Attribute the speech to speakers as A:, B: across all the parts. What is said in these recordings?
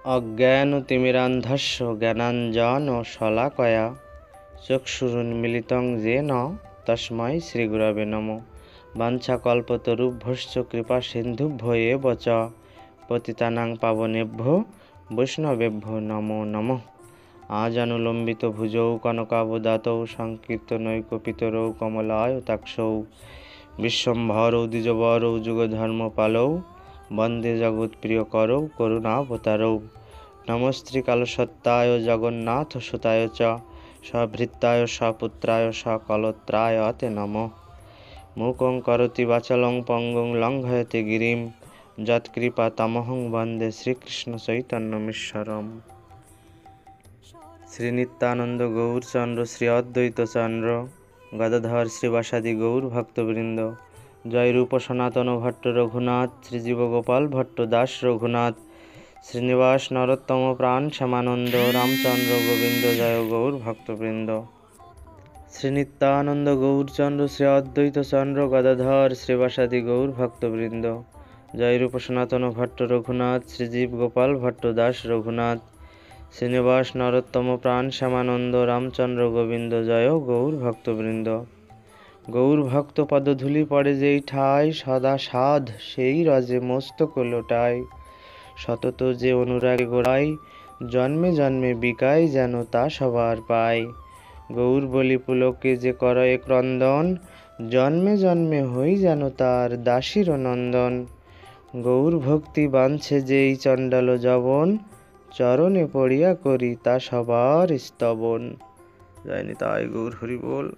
A: অজ্ঞানতিমিরান্ধস্য জ্ঞানাঞ্জনশলাকয়া চক্ষুরুন্মিলিतं येन তস্मै শ্রীগুরবে নমঃ। বাঞ্ছাকল্পতরুভ্যশ্চ কৃপাসিন্ধুভ্য এব চ পতিতানাং পাবনেভ্যো বৈষ্ণবেভ্যো নমো নমঃ। আজানুলম্বিত ভুজৌ কনকাবদাতৌ সংকীর্তনৈকপিতরৌ কমলায়তাক্ষৌ বিশ্বম্ভরৌ দ্বিজবরৌ যুগধর্মপালৌ বন্দে জগৎপ্রিয়করৌ করুণাবতারৌ। নমস্ত্রীকালসত্তায় জগন্নাথসুতায় চ সভৃত্তায় সপুত্রায় সকলত্রায় তে নমঃ। মূকং করোতি বাচালং পঙ্গুং লঙ্ঘয়তে গিরিম যৎকৃপাতমহং বন্দে শ্রীকৃষ্ণ চৈতন্যমীশ্বরম। শ্রী নিত্যানন্দ গৌরচন্দ্র শ্রী অদ্বৈত চন্দ্র গদাধর শ্রীবাসাদি গৌর ভক্তবৃন্দ। জয় রূপ সনাতন ভট্ট রঘুনাথ, শ্রীজীব গোপাল ভট্ট দাস রঘুনাথ, শ্রীনিবাস নরোত্তম প্রাণ শ্যামানন্দ রামচন্দ্র গোবিন্দ। জয় গৌর ভক্তবৃন্দ। শ্রী নিত্যানন্দ গৌরচন্দ্র শ্রী অদ্বৈত চন্দ্র গদাধর শ্রীবাসাদি গৌর ভক্তবৃন্দ। জয় রূপ সনাতন ভট্ট রঘুনাথ, শ্রীজীব গোপাল ভট্ট দাস রঘুনাথ, শ্রীনিবাস নরোত্তম প্রাণ শ্যামানন্দ রামচন্দ্র গোবিন্দ। জয় গৌর ভক্তবৃন্দ। গৌর ভক্ত পদধূলি পড়ে যেই ঠাই, সদা সাধ সেই রজে মস্তক লোটায়। সতত যে অনুরাগে গোড়ায়, জন্মে জন্মে বিকায় যেন তা সবার পায়। গৌর বলি পুলকে যে করয়ে ক্রন্দন, জন্মে জন্মে হই যেন তার দাসীর নন্দন। গৌর ভক্তি বাঞ্ছে যেই চণ্ডাল যবন, চরণে পড়িয়া করি তা সবার স্তবন। জয় নিতাই গৌর হরি বল।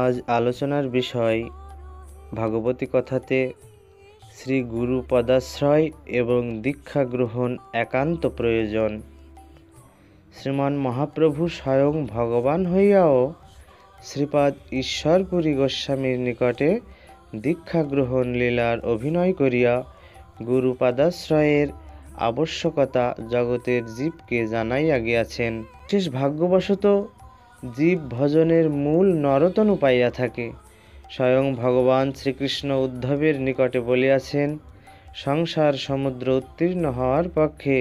A: আজ আলোচনার বিষয় ভাগবতী কথাতে শ্রী গুরু পদাশ্রয় এবং দীক্ষা গ্রহণ একান্ত প্রয়োজন। শ্রীমান মহাপ্রভু স্বয়ং ভগবান হইয়াও শ্রীপাদ ঈশ্বরপুরী গোস্বামীর নিকটে দীক্ষা গ্রহণ লীলার অভিনয় করিয়া গুরু পদাশ্রয়ের আবশ্যকতা জগতের জীবকে জানাইয়া গিয়াছেন। বিশেষ ভাগ্যবশত জীব ভজনের মূল নরতনু পাইয়া থাকে। স্বয়ং ভগবান শ্রীকৃষ্ণ উদ্ধবের নিকটে বলিয়াছেন, সংসার সমুদ্র উত্তীর্ণ হওয়ার পক্ষে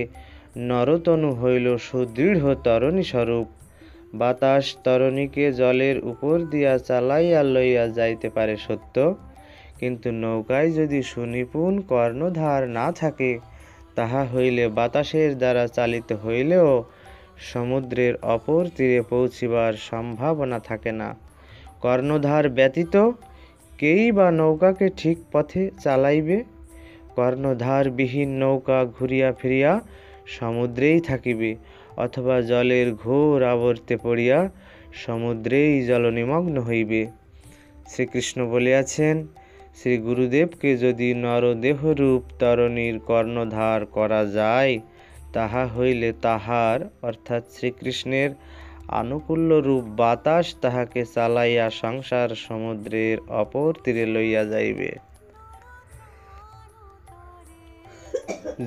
A: নরতনু হইল সুদৃঢ় তরণী স্বরূপ। বাতাস তরণীকে জলের উপর দিয়া চালাইয়া লইয়া যাইতে পারে সত্য, কিন্তু নৌকায় যদি সুনিপুণ কর্ণধার না থাকে, তাহা হইলে বাতাসের দ্বারা চালিত হইলেও সমুদ্রের অপর তীরে পৌঁছিবার সম্ভাবনা থাকে না। কর্ণধার ব্যতীত কেই বা নৌকাকে ঠিক পথে চালাইবে? কর্ণধারবিহীন নৌকা ঘুরিয়া ফিরিয়া সমুদ্রেই থাকিবে, অথবা জলের ঘোর আবর্তে পড়িয়া সমুদ্রেই জলনিমগ্ন হইবে। শ্রীকৃষ্ণ বলিয়াছেন, শ্রী গুরুদেবকে যদি নরদেহরূপ তরণীর কর্ণধার করা যায়, তাহা হইলে তাহার অর্থাৎ শ্রীকৃষ্ণের আনুকূল্য রূপ বাতাস তাহাকে চালাইয়া সংসার সমুদ্রের অপর তীরে লইয়া যাইবে।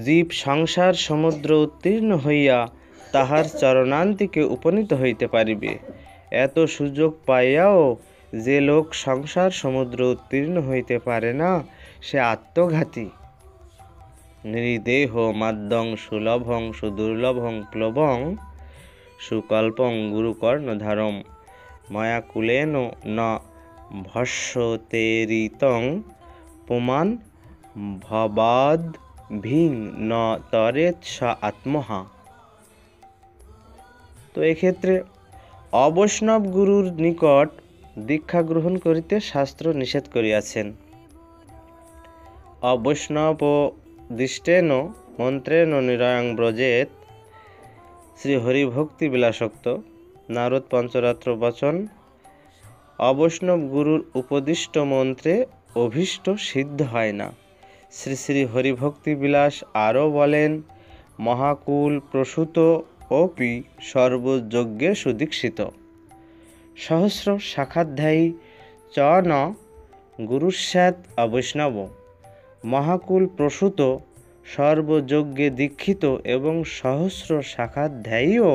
A: জীব সংসার সমুদ্র উত্তীর্ণ হইয়া তাহার চরণান্তিকে উপনীত হইতে পারিবে। এত সুযোগ পাইয়াও যে লোক সংসার সমুদ্র উত্তীর্ণ হইতে পারে না, সে আত্মঘাতী। নৃদেহ মাদ্যং সুলভং সুদুর্লভং প্লবং সুকল্পং গুরুকর্ণধারম ময়া কুলেন ন ভস্যতেরিতং পুমান ভবাদ ভিং ন তরেৎ স আত্মহা। তো এক্ষেত্রে অবৈষ্ণব গুরুর নিকট দীক্ষা গ্রহণ করিতে শাস্ত্র নিষেধ করিয়াছেন। অবৈষ্ণব দিষ্টেন মন্ত্রেণ নিরয়ং ব্রজেত শ্রী হরিভক্তি বিলাসক্ত নারদ পঞ্চরাত্র বচন। অবৈষ্ণব গুরুর উপদিষ্ট মন্ত্রে অভীষ্ট সিদ্ধ হয় না। শ্রী শ্রী হরিভক্তি বিলাস আরও বলেন, মহাকুল প্রসূত অপি সর্বযজ্ঞে সুদীক্ষিত সহস্র শাখাধ্যায়ী চ ন গুরুস্যাৎ অবৈষ্ণব। মহাকুল প্রসূত সর্বযজ্ঞে দীক্ষিত এবং সহস্র শাখাধ্যায়ীও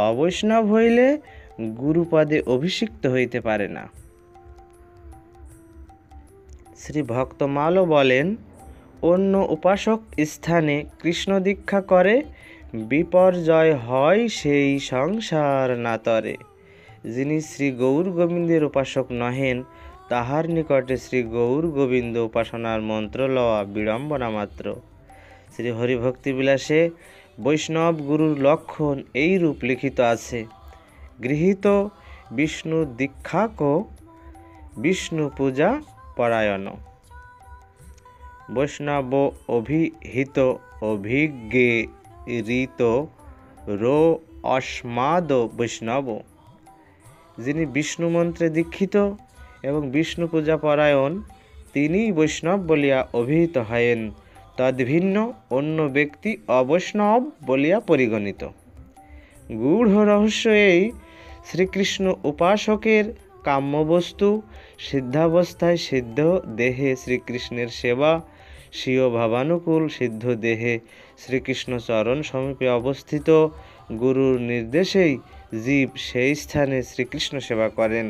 A: অবৈষ্ণব হইলে গুরুপদে অভিষিক্ত হইতে পারে না। শ্রী ভক্তমালও বলেন, অন্য উপাসক স্থানে কৃষ্ণ দীক্ষা করে, বিপর্যয় হয় সেই সংসার নাতরে। যিনি শ্রী গৌর গোবিন্দের উপাসক নহেন, তাহার নিকটে শ্রী গৌর গোবিন্দ উপাসনার মন্ত্র লওয়া বিড়ম্বনা মাত্র। শ্রী হরিভক্তি বিলাসে বৈষ্ণব গুরুর লক্ষণ এই রূপ লিখিত আছে। গৃহীত বিষ্ণু দীক্ষাক বিষ্ণু পূজা পরায়ণ। বৈষ্ণব অভিহিত অভিজ্ঞে ঋত রো অস্মাদ বৈষ্ণব। যিনি বিষ্ণু মন্ত্রে দীক্ষিত এবং বিষ্ণু পূজা পরায়ণ, তিনিই বৈষ্ণব বলিয়া অভিহিত হয়েন। তদ্ভিন্ন অন্য ব্যক্তি অবৈষ্ণব বলিয়া পরিগণিত। গূঢ় রহস্য এই, শ্রীকৃষ্ণ উপাসকের কাম্যবস্তু সিদ্ধাবস্থায় সিদ্ধ দেহে শ্রীকৃষ্ণের সেবা, স্বীয় ভাবানুকূল সিদ্ধ দেহে শ্রীকৃষ্ণ চরণ সমীপে অবস্থিত গুরুর নির্দেশেই জীব সেই স্থানে শ্রীকৃষ্ণ সেবা করেন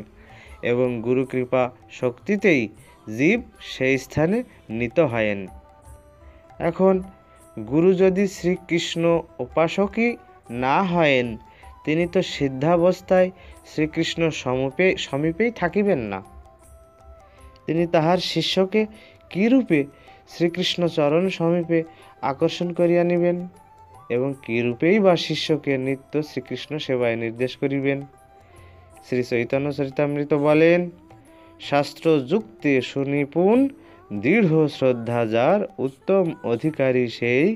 A: এবং গুরু কৃপা শক্তিতেই জীব সেই স্থানে নীত হয়েন। এখন গুরু যদি শ্রীকৃষ্ণ উপাসকই না হয়েন, তিনি তো সিদ্ধাবস্থায় শ্রীকৃষ্ণ সমীপেই থাকিবেন না। তিনি তাহার শিষ্যকে কি রূপে শ্রীকৃষ্ণ চরণ সমীপে আকর্ষণ করিয়া নিবেন এবং কি রূপেই বা শিষ্যকে নিত্য শ্রীকৃষ্ণ সেবায় নির্দেশ করিবেন? শ্রী চৈতন্য চরিতামৃত বলেন, শাস্ত্র যুক্তে সুনিপুণ দৃঢ় শ্রদ্ধা যার, উত্তম অধিকারী সেই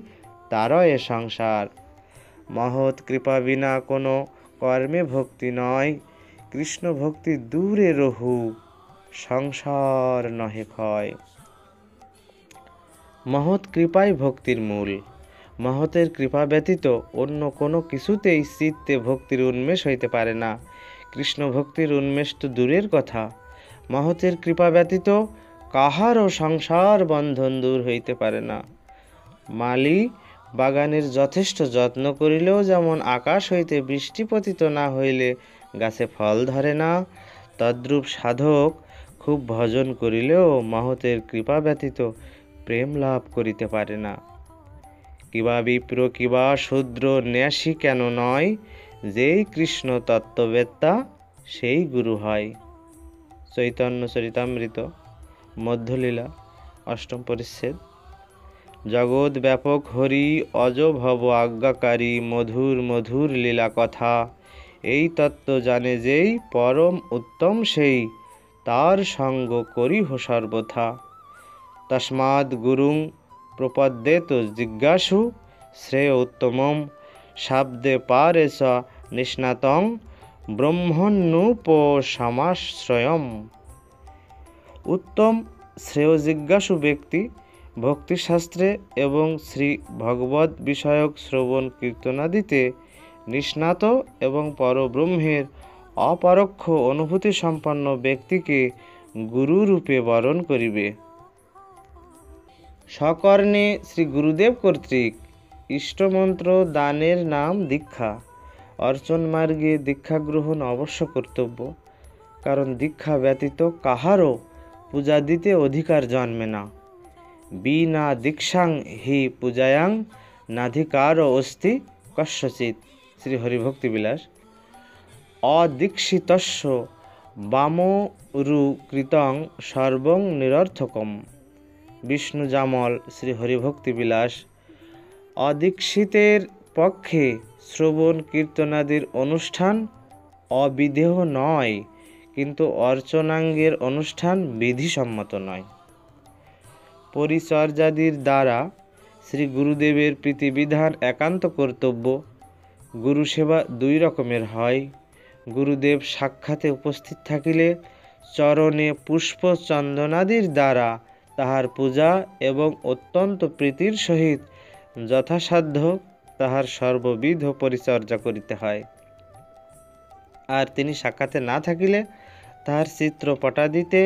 A: তারয় সংসার। মহৎ কৃপা বিনা কোনো কর্মে ভক্তি নয়, কৃষ্ণ ভক্তি দূরে রহু সংসার নহে ক্ষয়। মহৎ কৃপাই ভক্তির মূল। মহতের কৃপা ব্যতীত অন্য কোনো কিছুতেই চিত্তে ভক্তির উন্মেষ হইতে পারে না। কৃষ্ণ ভক্তির উন্মেষ তো দূরের কথা, মহতের কৃপা ব্যতীত কাহারও সংসার বন্ধন দূর হইতে পারে না। মালি বাগানের যথেষ্ট যত্ন করিলেও যেমন আকাশ হইতে বৃষ্টি পতিত না হইলে গাছে ফল ধরে না, তদ্রূপ সাধক খুব ভজন করিলেও মহতের কৃপা ব্যতীত প্রেম লাভ করিতে পারে না। কিবা বিপ্র কিবা শূদ্র ন্যাসী কেন নয়, যেই কৃষ্ণ তত্ত্ববেত্তা সেই গুরু হয়। চৈতন্য চরিতামৃত মধ্যলীলা ৮ম পরিচ্ছেদ। জগৎ ব্যাপক হরি অজ ভব আজ্ঞাকারী, মধুর মধুর লীলা কথা, এই তত্ত্ব জানে যেই পরম উত্তম সেই, তার সঙ্গ করিহ সর্বথা। তস্মাৎ গুরুং প্রপদ্যেত জিজ্ঞাসু, শ্রেয় উত্তমম শাব্দে পারে চ নিষ্ণাতং ব্রহ্মণ্যুপসমাশ্রয়ম। উত্তম শ্রেয় জিজ্ঞাসু ব্যক্তি ভক্তিশাস্ত্রে এবং শ্রী ভগবৎ বিষয়ক শ্রবণ কীর্তনাদিতে নিষ্ণাত এবং পরব্রহ্মের অপরোক্ষ অনুভূতি সম্পন্ন ব্যক্তিকে গুরুরূপে বরণ করিবে। সকর্ণে শ্রী গুরুদেব কর্তৃক ইষ্টমন্ত্র দানের নাম দীক্ষা। অর্চন মার্গে দীক্ষা গ্রহণ অবশ্য কর্তব্য, কারণ দীক্ষা ব্যতীত কাহারও পূজা দিতে অধিকার জন্মে না। বিনা দীক্ষাং হি পূজায়াং নাধিকার অস্তি কস্যচিৎ। শ্রী হরিভক্তি বিলাস। অদীক্ষিতস্য বামরুকৃতং সর্বং নিরর্থকম। বিষ্ণু জামল শ্রী হরিভক্তি বিলাস। অদীক্ষিতের পক্ষে শ্রবণ কীর্তনাদির অনুষ্ঠান অবিধেয় নয়, কিন্তু অর্চনাঙ্গের অনুষ্ঠান বিধিসম্মত নয়। পরিচর্যাদির দ্বারা শ্রী গুরুদেবের প্রীতিবিধান একান্ত কর্তব্য। গুরু সেবা দুই রকমের হয়। গুরুদেব সাক্ষাতে উপস্থিত থাকিলে চরণে পুষ্প চন্দনাদির দ্বারা তাহার পূজা এবং অত্যন্ত প্রীতির সহিত যথাসাধ্য তাহার সর্ববিধ পরিচর্যা করিতে হয়। আর তিনি সাক্ষাতে না থাকিলে তাহার চিত্রপটাদিতে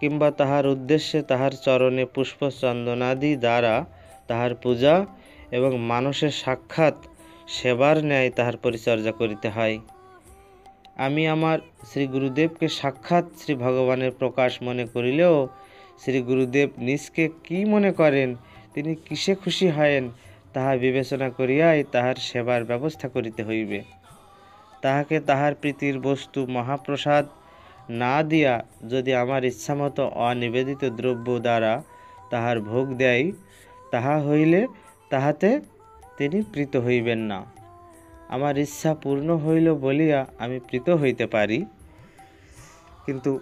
A: কিংবা তাহার উদ্দেশ্যে তাহার চরণে পুষ্প চন্দনাদি দ্বারা তাহার পূজা এবং মানুষের সাক্ষাৎ সেবার ন্যায় তাহার পরিচর্যা করিতে হয়। আমি আমার শ্রী গুরুদেবকে সাক্ষাৎ শ্রী ভগবানের প্রকাশ মনে করিলেও শ্রী গুরুদেব নিজকে কি মনে করেন, তিনি কিসে খুশি হয়েন, তাহা বিবেচনা করিয়াই তাহার সেবার ব্যবস্থা করিতে হইবে। তাহাকে তাহার প্রীতির বস্তু মহাপ্রসাদ না দিয়া যদি আমার ইচ্ছামতো অনিবেদিত দ্রব্য দ্বারা তাহার ভোগ দেয়, তাহা হইলে তাহাতে তিনি প্রীত হইবেন না। আমার ইচ্ছা পূর্ণ হইল বলিয়া আমি প্রীত হইতে পারি, কিন্তু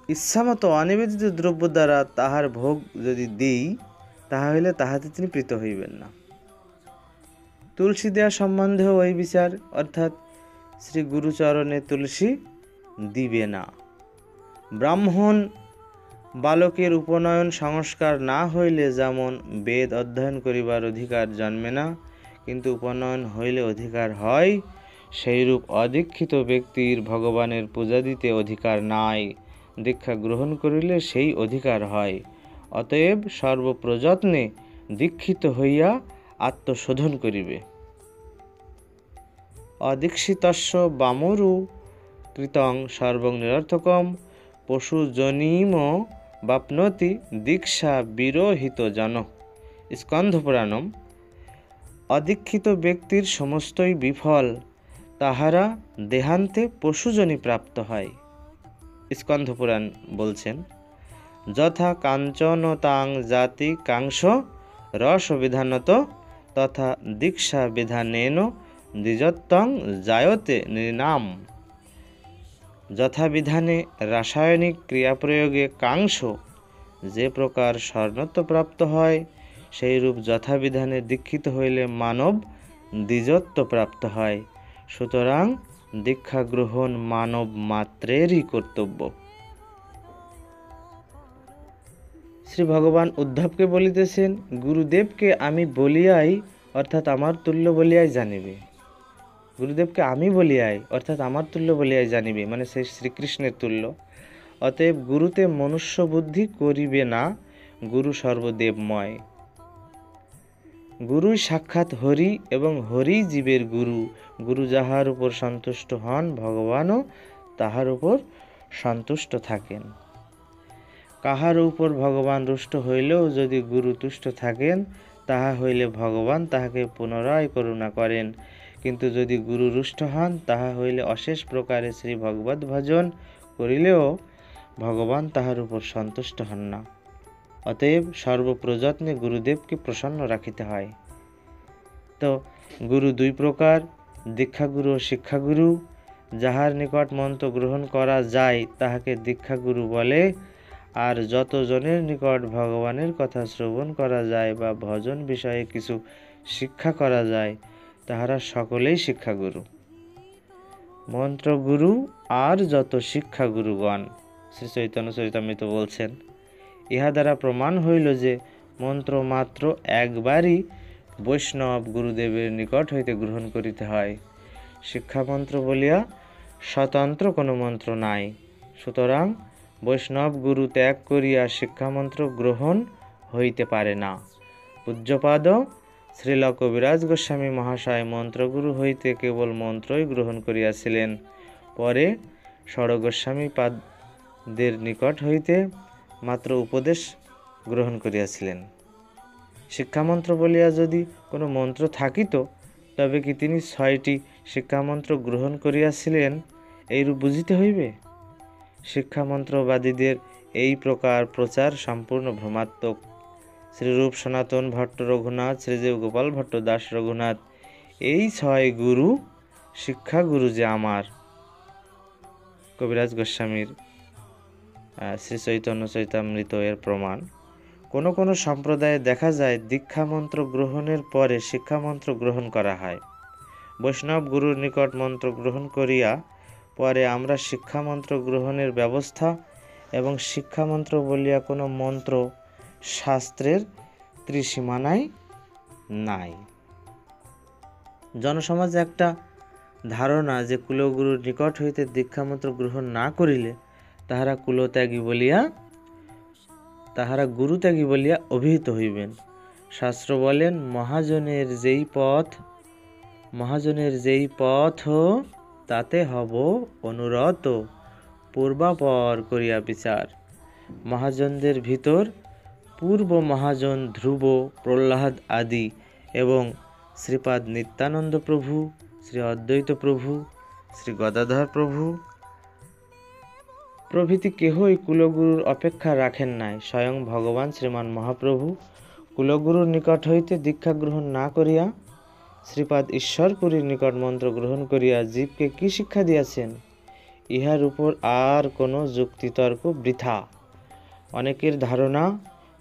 A: ইচ্ছামতো অনিবেদিত দ্রব্য দ্বারা তাহার ভোগ যদি দিই, তাহা হইলে তাহাতে তিনি প্রীত হইবেন না। তুলসী দেয়া সম্বন্ধেও ওই বিচার, অর্থাৎ শ্রী গুরুচরণে তুলসী দিবে না। ব্রাহ্মণ বালকের উপনয়ন সংস্কার না হইলে যেমন বেদ অধ্যয়ন করিবার অধিকার জন্মে না, কিন্তু উপনয়ন হইলে অধিকার হয়, সেইরূপ অদীক্ষিত ব্যক্তির ভগবানের পূজা দিতে অধিকার নাই, দীক্ষা গ্রহণ করিলে সেই অধিকার হয়। অতএব সর্বপ্রযত্নে দীক্ষিত হইয়া আত্মশোধন করিবে। অদীক্ষিতস্য বামরু কৃতং সর্বং নিরর্থকম পশুজনিম বাপ্নতি দীক্ষা বিরহিত জন। স্কন্ধপুরাণম। অদীক্ষিত ব্যক্তির সমস্তই বিফল, তাহারা দেহান্তে পশুজনি প্রাপ্ত হয়। স্কন্ধপুরাণ বলছেন, যথা কাঞ্চনতাং জাতি কাংশ রস বিধানত তথা দীক্ষা বিধানেন দ্বিজত্বং জায়তে নৃণাম। যথাবিধানে রাসায়নিক ক্রিয়াপ্রয়োগে কাংশ যে প্রকার স্বর্ণত্ব প্রাপ্ত হয়, সেইরূপ যথাবিধানে দীক্ষিত হইলে মানব দ্বিজত্ব প্রাপ্ত হয়। সুতরাং দীক্ষা গ্রহণ মানব মাত্রেরই কর্তব্য। শ্রী ভগবান উদ্ধবকে বলিতেছেন, গুরুদেবকে আমি বলিয়াই অর্থাৎ আমার তুল্য বলিয়াই জানিবে। গুরুদেবকে আমি বলিয়াই অর্থাৎ আমার তুল্য বলিয়াই জানিবে, মানে সেই শ্রীকৃষ্ণের তুল্য। অতএব গুরুতে মনুষ্য বুদ্ধি করিবে না, গুরু সর্বদেবময়। গুরুই সাক্ষাৎ হরি এবং হরি জীবের গুরু। গুরু যাহার উপর সন্তুষ্ট হন, ভগবানও তাহার উপর সন্তুষ্ট থাকেন। কাহার উপর ভগবান রুষ্ট হইলেও যদি গুরু তুষ্ট থাকেন, তাহা হইলে ভগবান তাহাকে পুনরায় করুণা করেন। কিন্তু যদি গুরু রুষ্ট হন, তাহা হইলে অশেষ প্রকারে শ্রী ভগবত ভজন করিলেও ভগবান তাহার উপর সন্তুষ্ট হন না। অতএব সর্বপ্রযত্নে গুরুদেবকে প্রসন্ন রাখিতে হয়। তো গুরু দুই প্রকার, দীক্ষাগুরু ও শিক্ষাগুরু। যাহার নিকট মন্ত্র গ্রহণ করা যায় তাহাকে দীক্ষাগুরু বলে, আর যতজনের নিকট ভগবানের কথা শ্রবণ করা যায় বা ভজন বিষয়ে কিছু শিক্ষা করা যায়, তাহারা সকলেই শিক্ষাগুরু। মন্ত্রগুরু আর যত শিক্ষাগুরুগণ, শ্রী চৈতন্য চরিতামৃত বলছেন, ইহা দ্বারা প্রমাণ হইল যে মন্ত্র মাত্র একবারই বৈষ্ণব গুরুদেবের নিকট হইতে গ্রহণ করিতে হয়। শিক্ষামন্ত্র বলিয়া স্বতন্ত্র কোনো মন্ত্র নাই। সুতরাং বৈষ্ণব গুরু ত্যাগ করিয়া শিক্ষামন্ত্র গ্রহণ হইতে পারে না। পূজ্যপাদ শ্রীল কবিরাজ গোস্বামী মহাশয় মন্ত্রগুরু হইতে কেবল মন্ত্রই গ্রহণ করিয়াছিলেন, পরে ষড়গোস্বামী পাদদের নিকট হইতে মাত্র উপদেশ গ্রহণ করিয়াছিলেন। শিক্ষামন্ত্র বলিয়া যদি কোনো মন্ত্র থাকিত, তবে কি তিনি 6টি শিক্ষামন্ত্র গ্রহণ করিয়াছিলেন, এইরূপ বুঝিতে হইবে? শিক্ষামন্ত্রবাদীদের এই প্রকার প্রচার সম্পূর্ণ ভ্রমাত্মক। শ্রীরূপ সনাতন ভট্ট রঘুনাথ, শ্রীদেব গোপাল ভট্ট দাস রঘুনাথ, এই 6 গুরু শিক্ষাগুরু যে আমার। কবিরাজ গোস্বামীর শ্রী চৈতন্য চরিতামৃত এর প্রমাণ। কোনো কোনো সম্প্রদায়ে দেখা যায় দীক্ষামন্ত্র গ্রহণের পরে শিক্ষামন্ত্র গ্রহণ করা হয়। বৈষ্ণব গুরুর নিকট মন্ত্র গ্রহণ করিয়া পরে আমরা শিক্ষামন্ত্র গ্রহণের ব্যবস্থা এবং শিক্ষামন্ত্র বলিয়া কোনো মন্ত্র শাস্ত্রের ত্রিসীমানায় নাই। জনসমাজে একটা ধারণা যে কুলগুরুর নিকট হইতে দীক্ষামন্ত্র গ্রহণ না করিলে তাহারা গুরুত্যাগী বলিয়া অভিহিত হইবেন। শাস্ত্র বলেন, মহাজনের যেই পথ তাতে হব অনুরত, পূর্বাপর করিয়া বিচার। মহাজনদের ভিতর পূর্ব মহাজন ধ্রুব, প্রহ্লাদ আদি এবং শ্রীপাদ নিত্যানন্দ প্রভু, শ্রী অদ্বৈত প্রভু, শ্রী গদাধর প্রভু প্রভৃতি কেহই কুলগুরুর অপেক্ষা রাখেন নাই। স্বয়ং ভগবান শ্রীমান মহাপ্রভু কুলগুরুর নিকট হইতে দীক্ষা গ্রহণ না করিয়া শ্রীপাদ ঈশ্বরপুরীর নিকট মন্ত্র গ্রহণ করিয়া জীবকে কি শিক্ষা দিয়াছেন? ইহার উপর আর কোনো যুক্তিতর্ক বৃথা। অনেকের ধারণা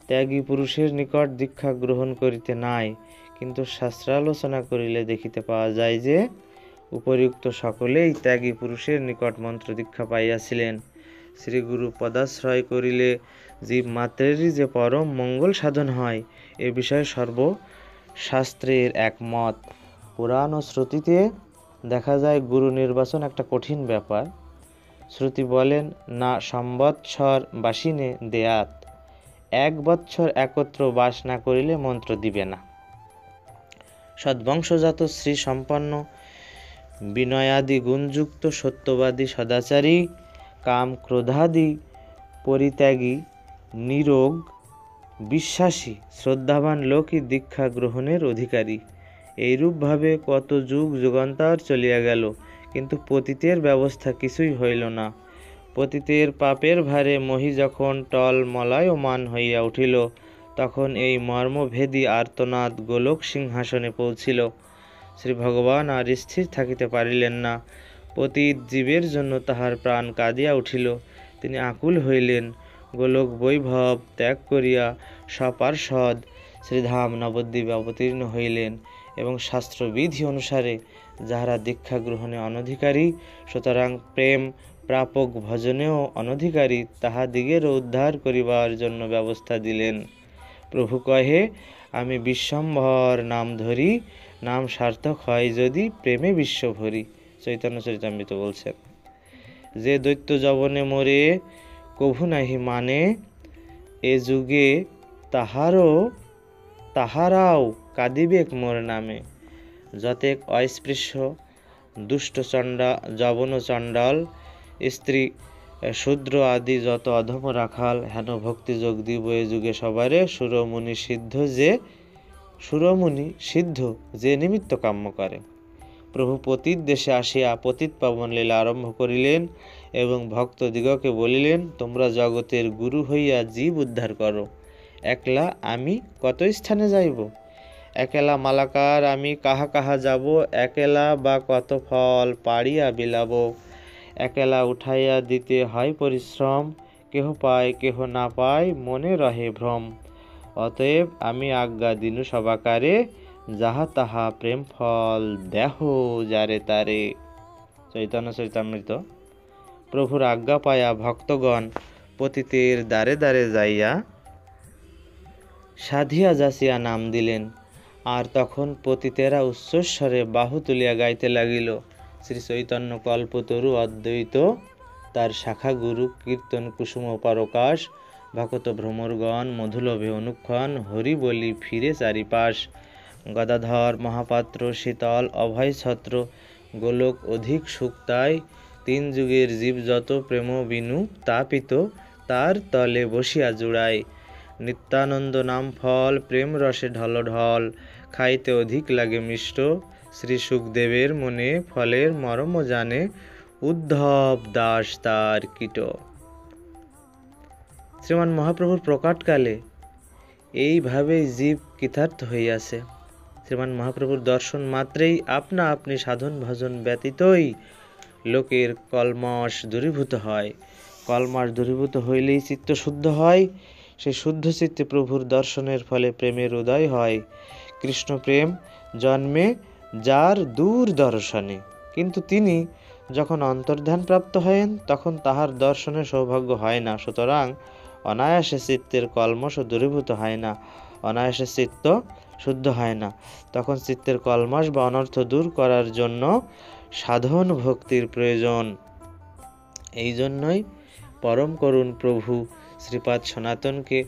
A: ত্যাগী পুরুষের নিকট দীক্ষা গ্রহণ করিতে নাই, কিন্তু শাস্ত্রালোচনা করিলে দেখিতে পাওয়া যায় যে উপরিউক্ত সকলেই ত্যাগী পুরুষের নিকট মন্ত্র দীক্ষা পাইয়াছিলেন। শ্রীগুরু পদাশ্রয় করিলে জীব মাত্রেরই যে পরম মঙ্গল সাধন হয়, এ বিষয়ে সর্বশাস্ত্রের একমত। পুরাণ ও শ্রুতিতে দেখা যায় গুরু নির্বাচন একটা কঠিন ব্যাপার। শ্রুতি বলেন, না সম্বৎসর বাসিনে দেয়াত, 1 বৎসর একত্র বাস না করিলে মন্ত্র দিবে না। সদ্বংশজাত শ্রী সম্পন্ন বিনয়াদি গুণযুক্ত সত্যবাদী সদাচারী কাম ক্রোধাদি পরিত্যাগী নিরোগ বিশ্বাসী শ্রদ্ধাবান লোকই দীক্ষা গ্রহণের অধিকারী। এইরূপভাবে কত যুগ যুগান্তর চলিয়া গেল, কিন্তু পতিতের ব্যবস্থা কিছুই হইল না। পতিতের পাপের ভারে মহি যখন টলমলায়মান হইয়া উঠিল, তখন এই মর্মভেদী আর্তনাদ গোলক সিংহাসনে পৌঁছিল। শ্রী ভগবান আর স্থির থাকিতে পারিলেন না। পতিত জীবের জন্য তাহার প্রাণ কাঁদিয়া উঠিল। তিনি আকুল হইলেন। গোলক বৈভব ত্যাগ করিয়া সপার্ষদ শ্রীধাম নবদ্বীপে অবতীর্ণ হইলেন এবং শাস্ত্রবিধি অনুসারে যাহারা দীক্ষা গ্রহণে অনধিকারী, সুতরাং প্রেম প্রাপক ভজনেও অনধিকারী, তাহাদিগেরও উদ্ধার করিবার জন্য ব্যবস্থা দিলেন। প্রভু কহে, আমি বিশ্বম্ভর নাম ধরি, নাম সার্থক হয় যদি প্রেমে বিশ্ব ভরি। চৈতন্য চরিতামৃত বলছেন, যে দৈত্য যবনে মোরে কভু নাহি মানে, এ যুগে তাহারাও কাঁদিবেক মোর নামে। যতেক অস্পৃশ্য দুষ্ট যবন চণ্ডাল স্ত্রী শূদ্র আদি যত অধম রাখাল, হেন ভক্তি যোগ দিব এ যুগে সবারে, সুরমুনি সিদ্ধ যে নিমিত্ত কাম্য করে। প্রভু পতিত দেশে আসিয়া পতিত পাবন লীলা আরম্ভ করিলেন এবং ভক্তদিগকে বলিলেন, তোমরা জগতের গুরু হইয়া জীব উদ্ধার করো। একলা আমি কত স্থানে যাইব? একেলা মালাকার আমি কাহা কাহা যাব? একেলা বা কত ফল পাড়িয়া বিলাব? একেলা উঠাইয়া দিতে হয় পরিশ্রম, কেহ পায় কেহ না পায় মনে রহে ভ্রম। অতএব আমি আজ্ঞা দিনু সবাকারে, যাহা তাহা প্রেম ফল দেহ যারে তারে। চৈতন্য চরিতামৃত। প্রভুর আজ্ঞা পায়া ভক্তগণ পতিতের দ্বারে দ্বারে যাইয়া সাধিয়া যাচিয়া নাম দিলেন। আর তখন পতিতেরা উচ্চস্বরে বাহু তুলিয়া গাইতে লাগিল, শ্রী চৈতন্য কল্পতরু অদ্বৈত, তার শাখা গুরু কীর্তন কুসুম পরকাশ, ভকত ভ্রমরগণ মধুলভে অনুক্ষণ, হরি বলি ফিরে চারিপাশ। গদাধর মহাপাত্র শীতল অভয় ছত্র, গোলক অধিক সুক্তায়, 3 যুগের জীব যত প্রেম বিনু তাপিত, তার তলে বসিয়া জুড়ায়। নিত্যানন্দ নাম ফল প্রেম রসে ঢলঢল, খাইতে অধিক লাগে মিষ্ট, শ্রী সুখদেবের মনে ফলের মর্ম জানে, উদ্ধব দাস তার কীট। শ্রীমান মহাপ্রভুর প্রকাটকালে এইভাবেই জীব কৃতার্থ হইয়াছে। শ্রীমান মহাপ্রভুর দর্শন মাত্রেই আপনা আপনি সাধন ভজন ব্যতীতই লোকের কলমশ দূরীভূত হয়। কলমশ দূরীভূত হইলেই চিত্ত শুদ্ধ হয়। সেই শুদ্ধ চিত্তে প্রভুর দর্শনের ফলে প্রেমের উদয় হয়। কৃষ্ণ প্রেম জন্মে যার দূর দর্শনে, কিন্তু তিনি যখন অন্তর্ধান প্রাপ্ত হয়েন তখন তাহার দর্শনের সৌভাগ্য হয় না। সুতরাং অনায়াসে চিত্তের কলমশ দূরীভূত হয় না, অনায়াসে চিত্ত শুদ্ধ হয় না। তখন চিত্তের কলমশ বা অনর্থ দূর করার জন্য সাধন ভক্তির প্রয়োজন। এই জন্যই পরম করুণ প্রভু শ্রীপাদ সনাতনকে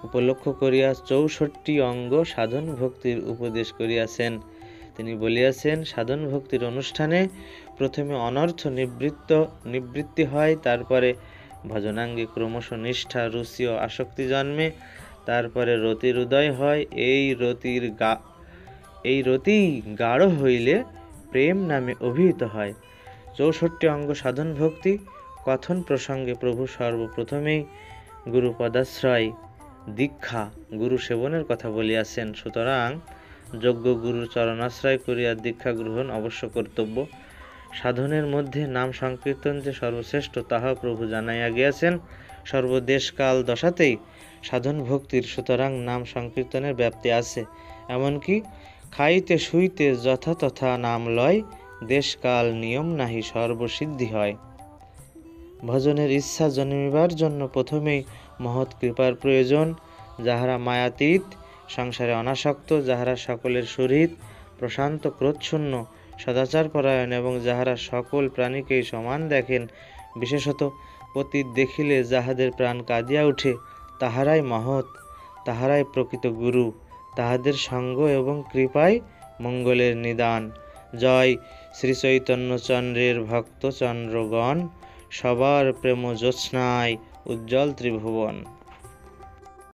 A: উপলক্ষ করিয়া 64 অঙ্গ সাধন ভক্তির উপদেশ করিয়াছেন। তিনি বলিয়াছেন, সাধন ভক্তির অনুষ্ঠানে প্রথমে অনর্থ নিবৃত্তি হয়, তারপরে ভজনাঙ্গে ক্রমশ নিষ্ঠা, রুচি ও আসক্তি জন্মে, তারপরে রতির উদয় হয়। এই রতিই গাঢ় হইলে প্রেম নামে অভিহিত হয়। 64 অঙ্গ সাধন ভক্তি কথন প্রসঙ্গে প্রভু সর্বপ্রথমেই গুরু পদাশ্রয়, দীক্ষা, গুরু সেবনের কথা বলিয়াছেন। সুতরাং যোগ্য গুরুর চরণাশ্রয় করিয়া দীক্ষা গ্রহণ অবশ্য কর্তব্য। সাধনের মধ্যে নাম সংকীর্তন যে সর্বশ্রেষ্ঠ, তাহা প্রভু জানাইয়া গিয়াছেন সর্বদেশ কাল দশাতেই সাধন ভক্তির। সুতরাং নাম সংকীর্তনের ব্যাপ্তি আছে। এমনকি খাইতে শুইতে যথাতথা নাম লয়, দেশকাল নিয়ম নাহি সর্বসিদ্ধি হয়। ভজনের ইচ্ছা জন্মিবার জন্য প্রথমেই মহৎ কৃপার প্রয়োজন। যাহারা মায়াতীত, সংসারে অনাসক্ত, যাহারা সকলের সুহৃদ, প্রশান্ত ক্রোধশূন্য, সদাচার পরায়ণ এবং যাহারা সকল প্রাণীকেই সমান দেখেন, বিশেষত পতিত দেখিলে যাহাদের প্রাণ কাঁদিয়া উঠে, তাহারাই মহৎ, তাহারাই প্রকৃত গুরু। তাহাদের সঙ্গ এবং কৃপায় মঙ্গলের নিদান। জয় শ্রী চৈতন্যচন্দ্রের ভক্তচন্দ্রগণ, সবার প্রেম জ্যোৎস্নায় উজ্জ্বল ত্রিভুবন।